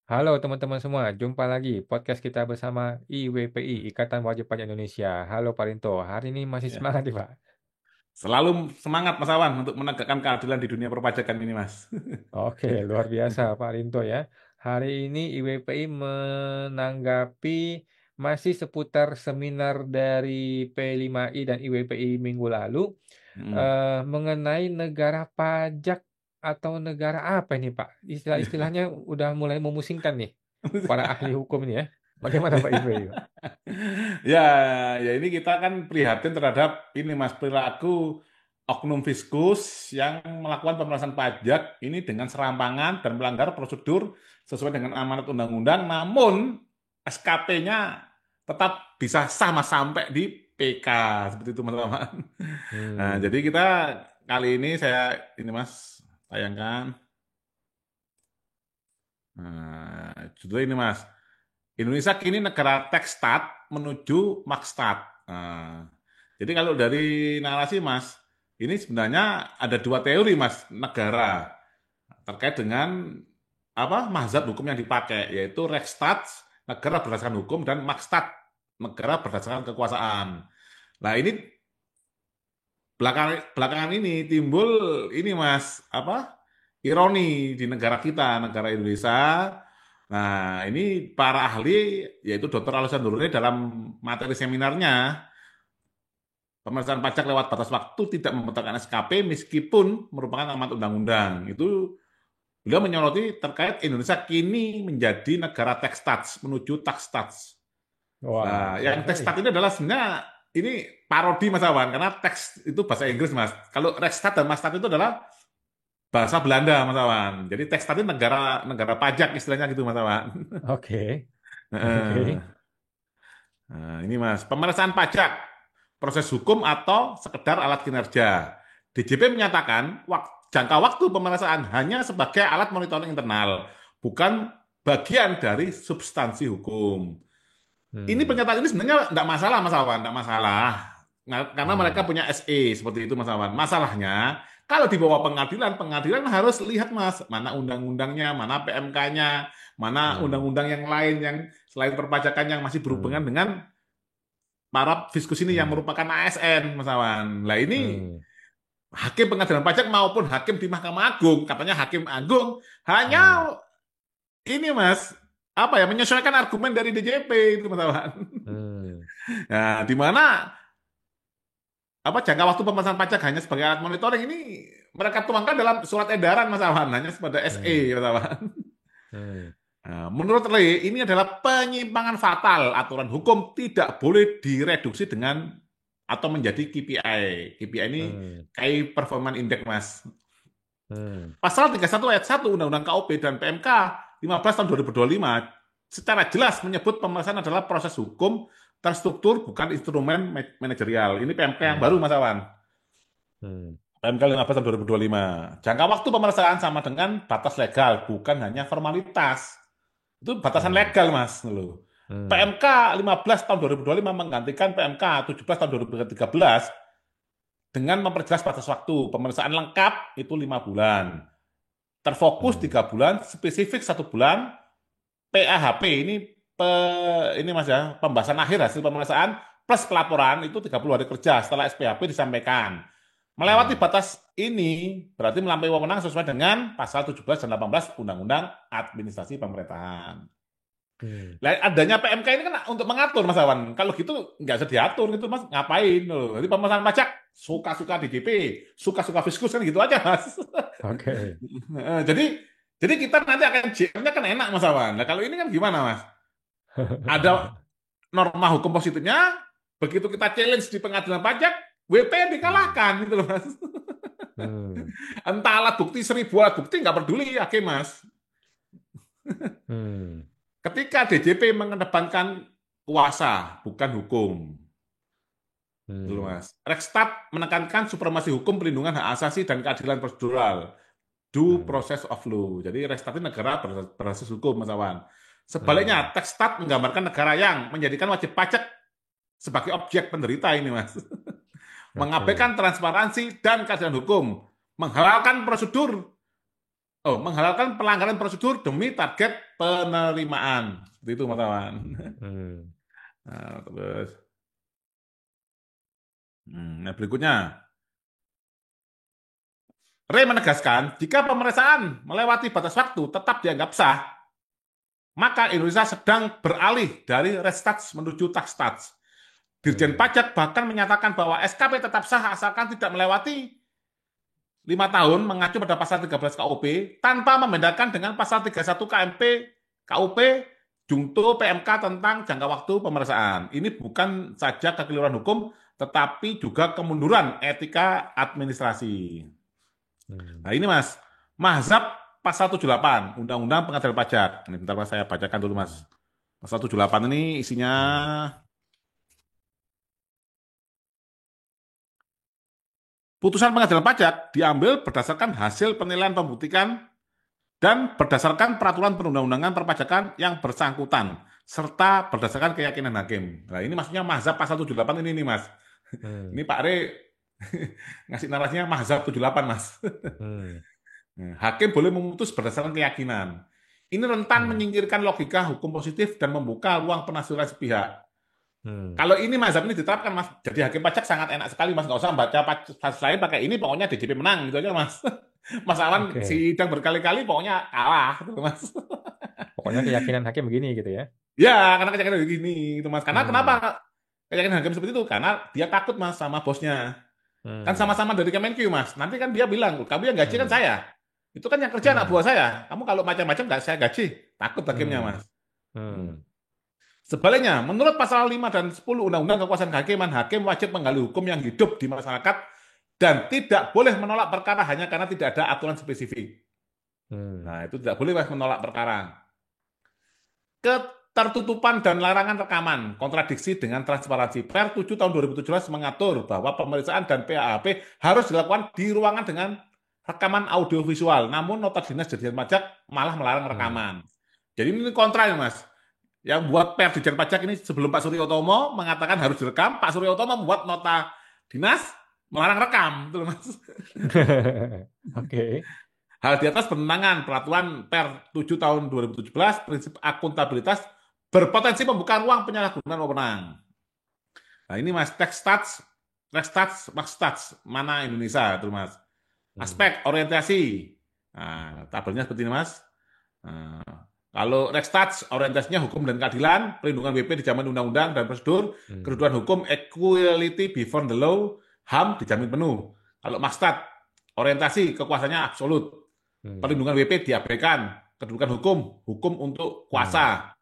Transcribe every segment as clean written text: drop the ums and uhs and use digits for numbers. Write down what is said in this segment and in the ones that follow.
Halo teman-teman semua, jumpa lagi podcast kita bersama IWPI, Ikatan Wajib Pajak Indonesia. Halo Pak Rinto, hari ini masih Ya. semangat nih Pak? Selalu semangat Mas Awan untuk menegakkan keadilan di dunia perpajakan ini, Mas. Oke, luar biasa Pak Rinto ya. Hari ini IWPI menanggapi masih seputar seminar dari P5I dan IWPI minggu lalu Hmm. mengenai negara pajak atau negara apa ini Pak? Istilah-istilahnya udah mulai memusingkan nih para ahli hukum ini ya. Bagaimana Pak IWPI? Ya, ya ini kita kan prihatin terhadap ini Mas perilaku oknum fiskus yang melakukan pemerasan pajak ini dengan serampangan dan melanggar prosedur sesuai dengan amanat undang-undang, namun SKP-nya tetap bisa sah Mas sampai di PK seperti itu Mas Awan. Nah, Hmm. jadi kita kali ini saya ini Mas tayangkan. Nah, judulnya ini Mas. Indonesia kini negara tekstat menuju makstat. Nah, jadi kalau dari narasi Mas, ini sebenarnya ada dua teori Mas negara terkait dengan apa mazhab hukum yang dipakai, yaitu Rechtsstaat negara berdasarkan hukum dan Makstat negara berdasarkan kekuasaan. Nah ini belakangan ini timbul ini Mas apa ironi di negara kita, negara Indonesia. Nah, ini para ahli yaitu Dr. Alusan Nuruni dalam materi seminarnya pemeriksaan pajak lewat batas waktu tidak membutuhkan SKP meskipun merupakan amanat undang-undang. Itu beliau menyoroti terkait Indonesia kini menjadi negara tekstats menuju takstats. Wah, Nah, yang menarik. tekstat ini adalah sebenarnya ini parodi Mas Awan karena teks itu bahasa Inggris Mas. Kalau Rechtsstaat dan Makstat itu adalah bahasa Belanda Mas Awan. Jadi tekstat itu negara negara pajak istilahnya gitu Mas Awan. Oke, Heeh. oke. Nah, ini Mas, pemeriksaan pajak, proses hukum atau sekedar alat kinerja. DJP menyatakan jangka waktu pemeriksaan hanya sebagai alat monitoring internal, bukan bagian dari substansi hukum. Ini Hmm, pernyataan ini sebenarnya tidak masalah, Mas Awan, tidak masalah. Karena mereka hmm, punya SE seperti itu, Mas Awan. Masalahnya, kalau dibawa pengadilan, pengadilan harus lihat, Mas, mana undang-undangnya, mana PMK-nya, mana hmm, undang-undang yang lain yang selain perpajakan yang masih berhubungan hmm, dengan para fiskus ini yang hmm, merupakan ASN, Mas Awan. Nah ini hmm, hakim pengadilan pajak maupun hakim di Mahkamah Agung, katanya hakim Agung hmm, hanya ini, Mas, apa ya menyesuaikan argumen dari DJP itu, Mas Awan. hmm, Nah, di mana apa jangka waktu pemeriksaan pajak hanya sebagai alat monitoring ini mereka tuangkan dalam surat edaran Mas Awan hanya sebagai SE hmm, Mas Awan. hmm, Nah, menurut Lee ini adalah penyimpangan fatal aturan hukum tidak boleh direduksi dengan atau menjadi KPI. KPI ini hmm, Key Performance Index Mas. hmm, Pasal 31 ayat 1 Undang-Undang KUP dan PMK 15 tahun 2025 secara jelas menyebut pemeriksaan adalah proses hukum terstruktur bukan instrumen manajerial. Ini PMK yang baru hmm, Mas Awan. hmm, PMK 15 tahun 2025. Jangka waktu pemeriksaan sama dengan batas legal, bukan hanya formalitas. Itu batasan hmm, legal, Mas. Loh. hmm, PMK 15 tahun 2025 menggantikan PMK 17 tahun 2013 dengan memperjelas batas waktu. Pemeriksaan lengkap itu 5 bulan. Terfokus hmm, 3 bulan, spesifik 1 bulan. PAHP ini ini Mas ya, pembahasan akhir hasil pemeriksaan plus pelaporan itu 30 hari kerja setelah SPHP disampaikan. Melewati hmm, batas ini berarti melampaui wewenang sesuai dengan pasal 17 dan 18 Undang-Undang Administrasi Pemerintahan. hmm. Nah, adanya PMK ini kan untuk mengatur Mas Awan. Kalau gitu nggak usah diatur gitu Mas, ngapain loh. Jadi pemeriksaan pajak suka-suka DJP, suka-suka fiskus kan gitu aja Mas. Oke. Jadi kita nanti akan JM-nya kan enak Mas Awan. Nah, kalau ini kan gimana Mas? Ada norma hukum positifnya, begitu kita challenge di pengadilan pajak, WP Hmm, dikalahkan gitu loh Mas. hmm, Entah alat bukti 1.000 alat bukti nggak peduli hakim Mas. hmm, Ketika DJP mengedepankan kuasa bukan hukum, dulu hmm, Mas. Rekstad menekankan supremasi hukum, pelindungan hak asasi dan keadilan prosedural, due hmm, process of law. Jadi Rekstad ini negara berbasis hukum Mas Awan. hmm. Sebaliknya, Tekstat menggambarkan negara yang menjadikan wajib pajak sebagai objek penderita ini Mas. Oke. Mengabaikan transparansi dan keadilan hukum, menghalalkan prosedur menghalalkan pelanggaran prosedur demi target penerimaan. Seperti itu, teman-teman. Hmm. Nah, terus, nah berikutnya, Ray menegaskan, jika pemeriksaan melewati batas waktu tetap dianggap sah, maka Indonesia sedang beralih dari restats menuju taxtats. Dirjen Hmm. Pajak bahkan menyatakan bahwa SKP tetap sah asalkan tidak melewati 5 tahun mengacu pada pasal 13 KUP tanpa membedakan dengan pasal 31 KMP KUP Jungto PMK tentang jangka waktu pemeriksaan. Ini bukan saja kekeliruan hukum, tetapi juga kemunduran etika administrasi. Hmm. Nah ini Mas, mazhab pasal 78 Undang-Undang Pengadilan Pajak. Ini bentar Mas, saya bacakan dulu Mas. Pasal 78 ini isinya Hmm. putusan pengadilan pajak diambil berdasarkan hasil penilaian pembuktikan dan berdasarkan peraturan perundang-undangan perpajakan yang bersangkutan serta berdasarkan keyakinan hakim. Nah, ini maksudnya mazhab pasal 78 ini nih, Mas. Hmm. Ini Pak Re ngasih narasinya mazhab 78, Mas. Hmm. Hakim boleh memutus berdasarkan keyakinan. Ini rentan Hmm. menyingkirkan logika hukum positif dan membuka ruang penafsiran sepihak. Hmm. Kalau ini mazhab ini diterapkan, Mas, jadi hakim pajak sangat enak sekali, Mas. Nggak usah baca pasal lain pakai ini, pokoknya DJP menang, gitu aja, Mas. Mas Awan Oke. sidang berkali-kali, pokoknya kalah, gitu, Mas. Pokoknya keyakinan hakim begini gitu ya. Ya, karena keyakinan begini, itu, Mas. Karena kenapa Hmm. keyakinan hakim seperti itu? Karena dia takut, Mas, sama bosnya. Kan Hmm. sama-sama dari Kemenq, Mas. Nanti kan dia bilang, kamu yang gaji kan Hmm. saya. Itu kan yang kerja anak Hmm. buah saya. Kamu kalau macam-macam nggak saya gaji. Takut hakimnya, Hmm. Mas. Hmm. Hmm. Sebaliknya, menurut pasal 5 dan 10 Undang-Undang Kekuasaan Kehakiman, hakim wajib menggali hukum yang hidup di masyarakat dan tidak boleh menolak perkara hanya karena tidak ada aturan spesifik. Hmm. Nah, itu tidak boleh Mas menolak perkara. Ketertutupan dan larangan rekaman, kontradiksi dengan transparansi. Per 7 tahun 2017 mengatur bahwa pemeriksaan dan PAHP harus dilakukan di ruangan dengan rekaman audiovisual. Namun nota dinas Dirjen Pajak malah melarang Hmm. rekaman. Jadi ini kontra ya Mas. Yang buat per Dirjen Pajak ini sebelum Pak Suryotomo mengatakan harus direkam, Pak Suryotomo membuat nota dinas melarang rekam, gitu Mas. Oke. Hal di atas bertentangan peraturan per 7 tahun 2017 prinsip akuntabilitas berpotensi membuka ruang penyalahgunaan wewenang. Nah ini Mas, tekstats, makstats, mana Indonesia itu Mas. Hmm. Aspek orientasi. Nah, tabelnya seperti ini Mas. Nah, kalau Rekstats orientasinya hukum dan keadilan, perlindungan WP dijamin undang-undang dan prosedur, Hmm. kedudukan hukum equality before the law, HAM dijamin penuh. Kalau Makstat orientasi kekuasaannya absolut, Hmm. perlindungan WP diabaikan, kedudukan hukum, hukum untuk Hmm. kuasa,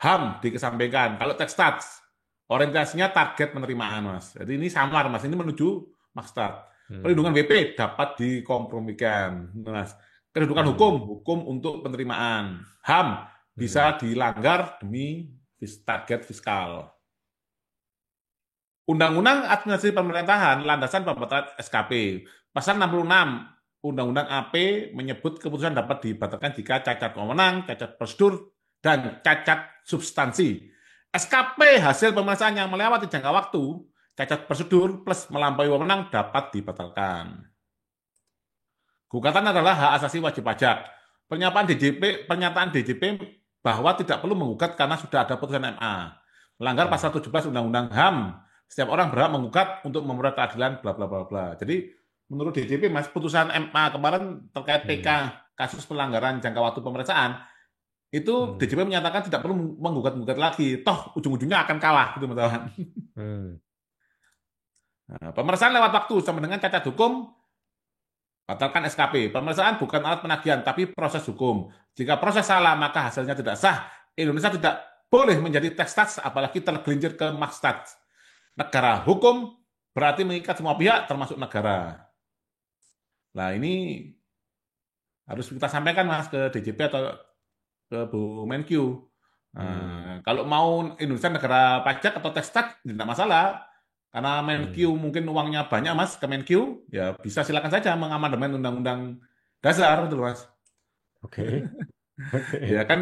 HAM dikesampingkan. Kalau Tekstats orientasinya target penerimaan Mas. Jadi ini samar Mas, ini menuju Makstat. Hmm. Perlindungan WP dapat dikompromikan, Mas. Kedudukan hukum, Hmm. hukum untuk penerimaan. HAM Hmm. bisa dilanggar demi target fiskal. Undang-Undang Administrasi Pemerintahan, landasan pembatalkan SKP. Pasal 66 Undang-Undang AP menyebut keputusan dapat dibatalkan jika cacat wewenang, cacat prosedur, dan cacat substansi. SKP hasil pemeriksaan yang melewati jangka waktu, cacat prosedur plus melampaui wewenang dapat dibatalkan. Gugatan adalah hak asasi wajib pajak. Pernyataan DJP bahwa tidak perlu menggugat karena sudah ada putusan MA. Melanggar Hmm. pasal 17 Undang-Undang HAM. Setiap orang berhak menggugat untuk memperoleh keadilan bla bla bla bla. Jadi menurut DJP Mas, putusan MA kemarin terkait PK Hmm. kasus pelanggaran jangka waktu pemeriksaan itu Hmm. DJP menyatakan tidak perlu menggugat-gugat lagi. Toh ujung-ujungnya akan kalah gitu teman-teman. Hmm. Nah, pemeriksaan lewat waktu sama dengan cacat hukum. Batalkan SKP. Pemeriksaan bukan alat penagihan, tapi proses hukum. Jika proses salah, maka hasilnya tidak sah. Indonesia tidak boleh menjadi tekstats, apalagi tergelincir ke makstats. Negara hukum berarti mengikat semua pihak, termasuk negara. Nah ini harus kita sampaikan Mas ke DJP atau ke Bu Menkyu. Hmm. Nah, kalau mau Indonesia negara pajak atau tekstat, tidak masalah. Karena Menkyu Hmm. mungkin uangnya banyak Mas ke Menkyu, ya bisa silakan saja mengamandemen Undang-Undang Dasar itu Mas. Oke. Ya Oke. kan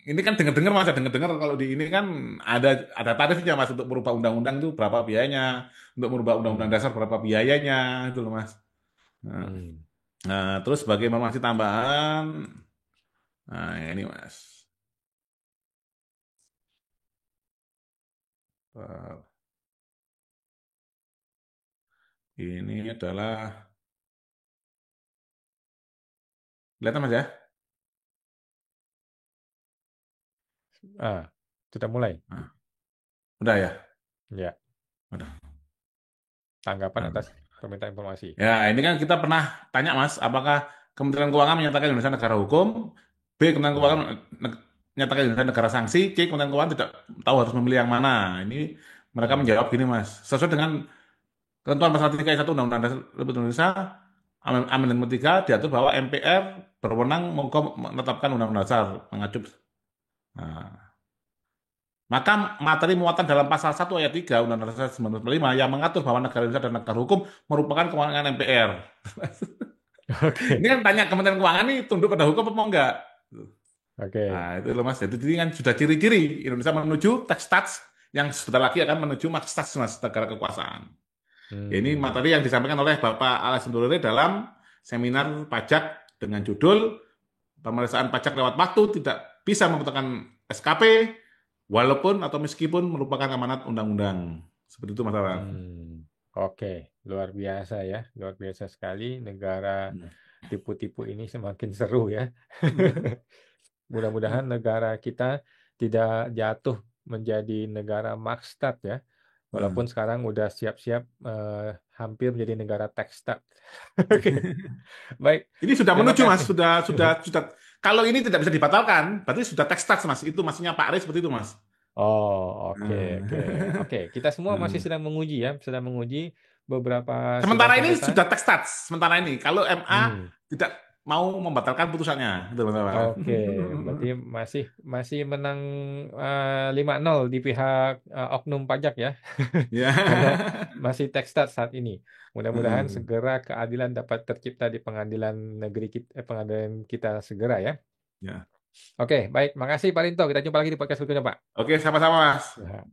ini kan dengar-dengar Mas, dengar-dengar kalau di ini kan ada tarifnya Mas untuk merubah undang-undang itu berapa biayanya, untuk merubah undang-undang Hmm. dasar berapa biayanya itu loh Mas. Nah, Hmm. Nah, terus sebagai informasi tambahan, nah ini Mas. Ini adalah, kelihatan Mas ya? Ah, sudah mulai. Nah, udah ya? Ya, Udah. tanggapan atas Nah, permintaan informasi. ya, ini kan kita pernah tanya Mas, apakah Kementerian Keuangan menyatakan Indonesia negara hukum, B. Kementerian Keuangan Hmm. menyatakan Indonesia negara sanksi, C. Kementerian Keuangan tidak tahu harus memilih yang mana. Ini mereka Hmm. menjawab gini Mas, sesuai dengan ketentuan pasal 3 ayat 1 Undang-Undang Dasar Republik Indonesia, Amendment 3 diatur bahwa MPR berwenang menetapkan Undang-Undang Dasar mengacu. Nah, maka materi muatan dalam pasal 1 ayat 3 Undang-Undang Dasar 1945 yang mengatur bahwa negara Indonesia adalah negara hukum merupakan kewenangan MPR. Ini Oke, kan tanya Kementerian Keuangan nih tunduk pada hukum apa enggak? oke. Nah, itu loh Mas. Jadi ini kan sudah ciri-ciri Indonesia menuju tax stats yang sebentar lagi akan menuju max stats Mas, negara kekuasaan. Ya, ini Hmm. materi yang disampaikan oleh Bapak Alex Nuril dalam seminar pajak dengan judul Pemeriksaan Pajak Lewat Waktu Tidak Bisa Membutuhkan SKP walaupun atau meskipun merupakan amanat undang-undang. Seperti itu Mas Awan. Hmm. Oke, luar biasa ya, luar biasa sekali. Negara tipu-tipu ini semakin seru ya. Mudah-mudahan negara kita tidak jatuh menjadi negara Makstat ya. Walaupun sekarang udah siap-siap hampir menjadi negara Tekstat. Oke, baik. Ini sudah Terima menuju Mas, kasih. sudah. Kalau ini tidak bisa dibatalkan, berarti sudah tax stats Mas. Itu maksudnya Pak Aris seperti itu Mas. Oh, oke, oke. Oke, Nah. kita semua masih sedang menguji ya, sedang menguji beberapa sidang Sementara ini sengketa. sudah tax stats. Sementara ini, kalau MA Hmm. tidak mau membatalkan putusannya, itu Mas Awan. Oke, berarti masih masih menang 5-0 di pihak oknum pajak ya, Ya. karena masih tekstat saat ini. Mudah-mudahan segera keadilan dapat tercipta di pengadilan negeri kita, pengadilan kita segera ya. Ya. Oke, baik. Makasih Pak Rinto. Kita jumpa lagi di podcast berikutnya, Pak. Oke, sama-sama Mas. Ya.